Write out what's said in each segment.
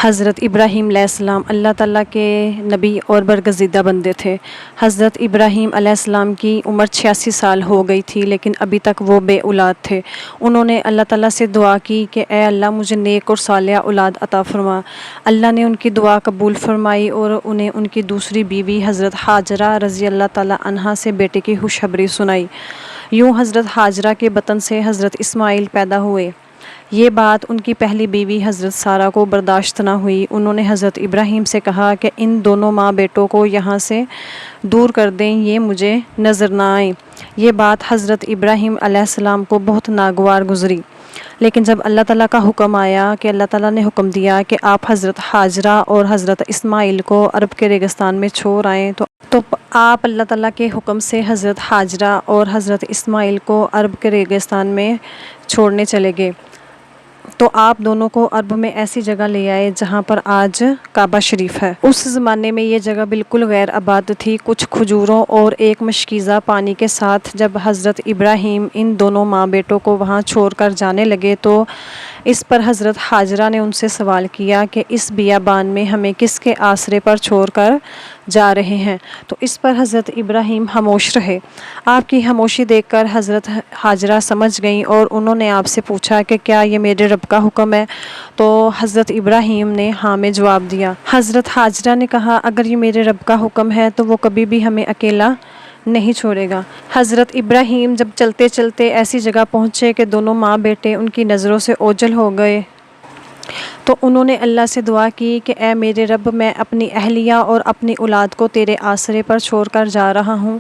حضرت ابراہیم علیہ السلام اللہ تعالیٰ کے نبی اور برگزیدہ بندے تھے۔ حضرت ابراہیم علیہ السلام کی عمر 86 سال ہو گئی تھی، لیکن ابھی تک وہ بے اولاد تھے۔ انہوں نے اللہ تعالیٰ سے دعا کی کہ اے اللہ مجھے نیک اور صالح اولاد عطا فرما۔ اللہ نے ان کی دعا قبول فرمائی اور انہیں ان کی دوسری بیوی حضرت حاجرہ رضی اللہ تعالیٰ عنہا سے بیٹے کی خوشخبری سنائی۔ یوں حضرت حاجرہ کے بطن سے حضرت اسماعیل پیدا ہوئے۔ یہ بات ان کی پہلی بیوی حضرت سارہ کو برداشت نہ ہوئی۔ انہوں نے حضرت ابراہیم سے کہا کہ ان دونوں ماں بیٹوں کو یہاں سے دور کر دیں، یہ مجھے نظر نہ آئیں۔ یہ بات حضرت ابراہیم علیہ السلام کو بہت ناگوار گزری، لیکن جب اللہ تعالیٰ کا حکم آیا کہ اللہ تعالیٰ نے حکم دیا کہ آپ حضرت حاجرہ اور حضرت اسماعیل کو عرب کے ریگستان میں چھوڑ آئیں تو آپ اللہ تعالیٰ کے حکم سے حضرت حاجرہ اور حضرت اسماعیل کو عرب کے ریگستان میں چھوڑنے چلے گئے۔ تو آپ دونوں کو عرب میں ایسی جگہ لے آئے جہاں پر آج کعبہ شریف ہے۔ اس زمانے میں یہ جگہ بالکل غیر آباد تھی، کچھ کھجوروں اور ایک مشکیزہ پانی کے ساتھ۔ جب حضرت ابراہیم ان دونوں ماں بیٹوں کو وہاں چھوڑ کر جانے لگے تو اس پر حضرت حاجرہ نے ان سے سوال کیا کہ اس بیابان میں ہمیں کس کے آسرے پر چھوڑ کر جا رہے ہیں؟ تو اس پر حضرت ابراہیم خاموش رہے۔ آپ کی خاموشی دیکھ کر حضرت حاجرہ سمجھ گئیں اور انہوں نے آپ سے پوچھا کہ کیا یہ میرے رب کا حکم ہے؟ تو حضرت ابراہیم نے ہاں میں جواب دیا۔ حضرت حاجرہ نے کہا اگر یہ میرے رب کا حکم ہے تو وہ کبھی بھی ہمیں اکیلا نہیں چھوڑے گا۔ حضرت ابراہیم جب چلتے چلتے ایسی جگہ پہنچے کہ دونوں ماں بیٹے ان کی نظروں سے اوجھل ہو گئے تو انہوں نے اللہ سے دعا کی کہ اے میرے رب، میں اپنی اہلیہ اور اپنی اولاد کو تیرے آسرے پر چھوڑ کر جا رہا ہوں،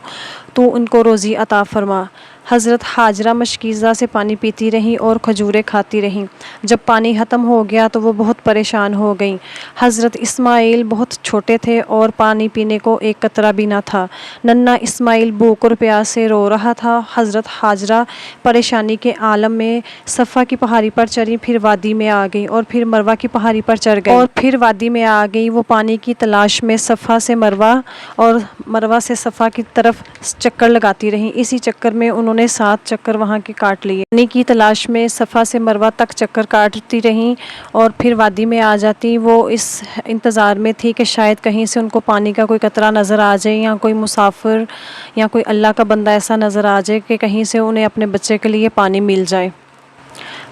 تو ان کو روزی عطا فرما۔ حضرت حاجرہ مشکیزہ سے پانی پیتی رہیں اور کھجوریں کھاتی رہیں۔ جب پانی ختم ہو گیا تو وہ بہت پریشان ہو گئیں۔ حضرت اسماعیل بہت چھوٹے تھے اور پانی پینے کو ایک قطرہ بھی نہ تھا۔ ننھا اسماعیل بھوک اور پیاس سے رو رہا تھا۔ حضرت حاجرہ پریشانی کے عالم میں صفا کی پہاڑی پر چڑھی، پھر وادی میں آ گئیں اور پھر مروہ کی پہاڑی پر چڑھ گئیں اور پھر وادی میں آ گئیں۔ وہ پانی کی تلاش میں صفا سے مروہ اور مروہ سے صفا کی طرف چکر لگاتی رہیں۔ اسی چکر میں انہوں نے 7 چکر وہاں کے کاٹ لیے۔ پانی کی تلاش میں صفا سے مروہ تک چکر کاٹتی رہیں اور پھر وادی میں آ جاتی۔ وہ اس انتظار میں تھی کہ شاید کہیں سے ان کو پانی کا کوئی قطرہ نظر آ جائے، یا کوئی مسافر یا کوئی اللہ کا بندہ ایسا نظر آ جائے کہ کہیں سے انہیں اپنے بچے کے لیے پانی مل جائے۔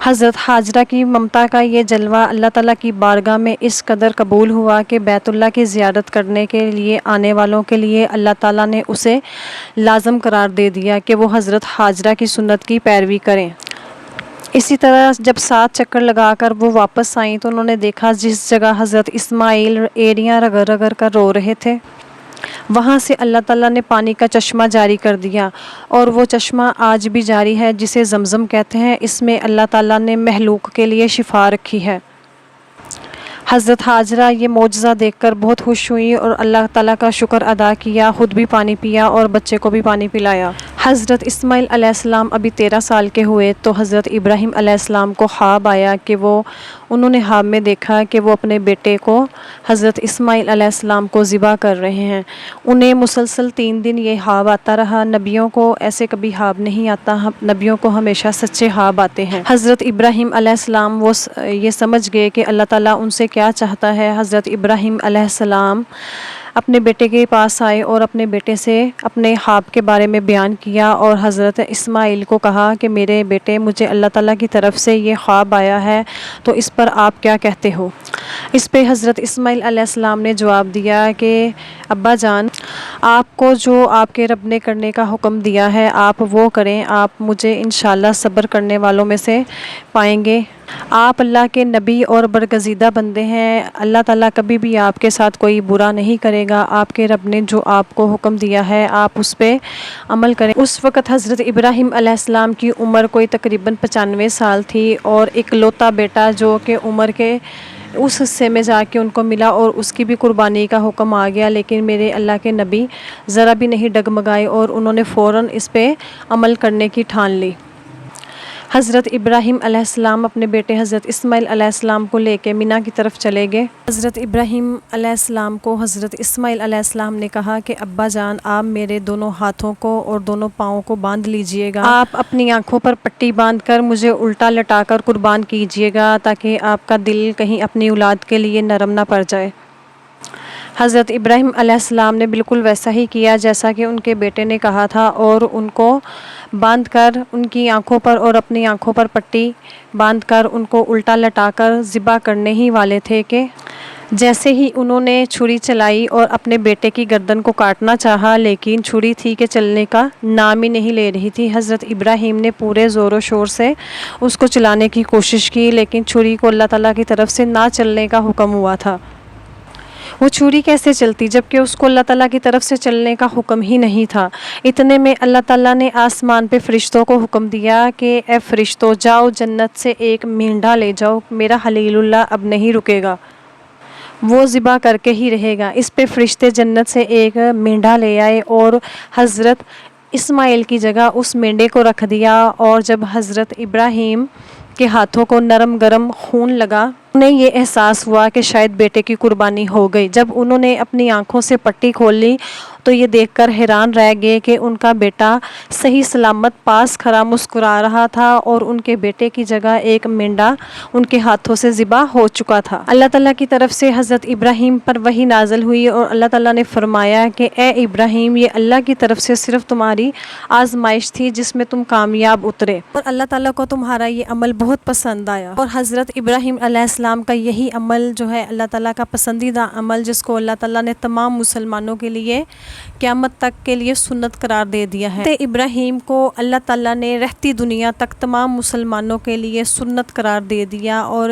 حضرت حاجرہ کی ممتا کا یہ جلوہ اللہ تعالیٰ کی بارگاہ میں اس قدر قبول ہوا کہ بیت اللہ کی زیارت کرنے کے لیے آنے والوں کے لیے اللہ تعالیٰ نے اسے لازم قرار دے دیا کہ وہ حضرت حاجرہ کی سنت کی پیروی کریں۔ اسی طرح جب 7 چکر لگا کر وہ واپس آئیں تو انہوں نے دیکھا جس جگہ حضرت اسماعیل ایڑیاں رگڑ رگڑ کر رو رہے تھے، وہاں سے اللہ تعالیٰ نے پانی کا چشمہ جاری کر دیا، اور وہ چشمہ آج بھی جاری ہے جسے زمزم کہتے ہیں۔ اس میں اللہ تعالیٰ نے مخلوق کے لیے شفا رکھی ہے۔ حضرت حاجرہ یہ معجزہ دیکھ کر بہت خوش ہوئی اور اللہ تعالیٰ کا شکر ادا کیا، خود بھی پانی پیا اور بچے کو بھی پانی پلایا۔ حضرت اسماعیل علیہ السلام ابھی 13 سال کے ہوئے تو حضرت ابراہیم علیہ السلام کو خواب آیا کہ انہوں نے خواب میں دیکھا کہ وہ اپنے بیٹے کو حضرت اسماعیل علیہ السلام کو ذبح کر رہے ہیں۔ انہیں مسلسل 3 دن یہ خواب آتا رہا۔ نبیوں کو ایسے کبھی خواب نہیں آتا، نبیوں کو ہمیشہ سچے خواب آتے ہیں۔ حضرت ابراہیم علیہ السلام وہ یہ سمجھ گئے کہ اللہ تعالیٰ ان سے کیا چاہتا ہے۔ حضرت ابراہیم علیہ السلام اپنے بیٹے کے پاس آئے اور اپنے بیٹے سے اپنے خواب کے بارے میں بیان کیا، اور حضرت اسماعیل کو کہا کہ میرے بیٹے، مجھے اللہ تعالیٰ کی طرف سے یہ خواب آیا ہے، تو اس پر آپ کیا کہتے ہو؟ اس پہ حضرت اسماعیل علیہ السلام نے جواب دیا کہ ابا جان، آپ کو جو آپ کے رب نے کرنے کا حکم دیا ہے آپ وہ کریں، آپ مجھے انشاءاللہ صبر کرنے والوں میں سے پائیں گے۔ آپ اللہ کے نبی اور برگزیدہ بندے ہیں، اللہ تعالیٰ کبھی بھی آپ کے ساتھ کوئی برا نہیں کرے گا۔ آپ کے رب نے جو آپ کو حکم دیا ہے آپ اس پہ عمل کریں۔ اس وقت حضرت ابراہیم علیہ السلام کی عمر کوئی تقریباً 95 سال تھی، اور اکلوتا بیٹا جو کہ عمر کے اس حصے میں جا کے ان کو ملا اور اس کی بھی قربانی کا حکم آ گیا، لیکن میرے اللہ کے نبی ذرا بھی نہیں ڈگمگائے اور انہوں نے فوراً اس پہ عمل کرنے کی ٹھان لی۔ حضرت ابراہیم علیہ السلام اپنے بیٹے حضرت اسماعیل علیہ السلام کو لے کے مینا کی طرف چلے گئے۔ حضرت ابراہیم علیہ السلام کو حضرت اسماعیل علیہ السلام نے کہا کہ ابا جان، آپ میرے دونوں ہاتھوں کو اور دونوں پاؤں کو باندھ لیجئے گا، آپ اپنی آنکھوں پر پٹی باندھ کر مجھے الٹا لٹا کر قربان کیجئے گا تاکہ آپ کا دل کہیں اپنی اولاد کے لیے نرم نہ پڑ جائے۔ حضرت ابراہیم علیہ السلام نے بالکل ویسا ہی کیا جیسا کہ ان کے بیٹے نے کہا تھا، اور ان کو باندھ کر ان کی آنکھوں پر اور اپنی آنکھوں پر پٹی باندھ کر ان کو الٹا لٹا کر ذبح کرنے ہی والے تھے کہ جیسے ہی انہوں نے چھری چلائی اور اپنے بیٹے کی گردن کو کاٹنا چاہا، لیکن چھری تھی کہ چلنے کا نام ہی نہیں لے رہی تھی۔ حضرت ابراہیم نے پورے زور و شور سے اس کو چلانے کی کوشش کی، لیکن چھری کو اللہ تعالیٰ کی طرف سے نہ چلنے کا حکم ہوا تھا۔ وہ چھری کیسے چلتی جبکہ اس کو اللہ تعالیٰ کی طرف سے چلنے کا حکم ہی نہیں تھا۔ اتنے میں اللہ تعالیٰ نے آسمان پہ فرشتوں کو حکم دیا کہ اے فرشتوں، جاؤ جنت سے ایک مینڈھا لے جاؤ، میرا خلیل اللہ اب نہیں رکے گا، وہ ذبح کر کے ہی رہے گا۔ اس پہ فرشتے جنت سے ایک مینڈھا لے آئے اور حضرت اسماعیل کی جگہ اس مینڈے کو رکھ دیا، اور جب حضرت ابراہیم کے ہاتھوں کو نرم گرم خون لگا، انہیں یہ احساس ہوا کہ شاید بیٹے کی قربانی ہو گئی۔ جب انہوں نے اپنی آنکھوں سے پٹی کھول لی تو یہ دیکھ کر حیران رہ گئے کہ ان کا بیٹا صحیح سلامت پاس کھڑا مسکرا رہا تھا، اور ان کے بیٹے کی جگہ ایک مینڈا ان کے ہاتھوں سے ذبح ہو چکا تھا۔ اللہ تعالیٰ کی طرف سے حضرت ابراہیم پر وحی نازل ہوئی اور اللہ تعالیٰ نے فرمایا کہ اے ابراہیم، یہ اللہ کی طرف سے صرف تمہاری آزمائش تھی جس میں تم کامیاب اترے، اور اللہ تعالیٰ کو تمہارا یہ عمل بہت پسند آیا۔ اور حضرت ابراہیم علیہ السلام کا یہی عمل جو ہے اللہ تعالیٰ کا پسندیدہ عمل، جس کو اللہ تعالیٰ نے تمام مسلمانوں کے لیے قیامت تک کے لیے سنت قرار دے دیا ہے۔ ابراہیم کو اللہ تعالیٰ نے رہتی دنیا تک تمام مسلمانوں کے لیے سنت قرار دے دیا، اور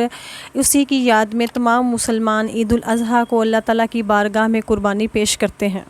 اسی کی یاد میں تمام مسلمان عید الاضحیٰ کو اللہ تعالیٰ کی بارگاہ میں قربانی پیش کرتے ہیں۔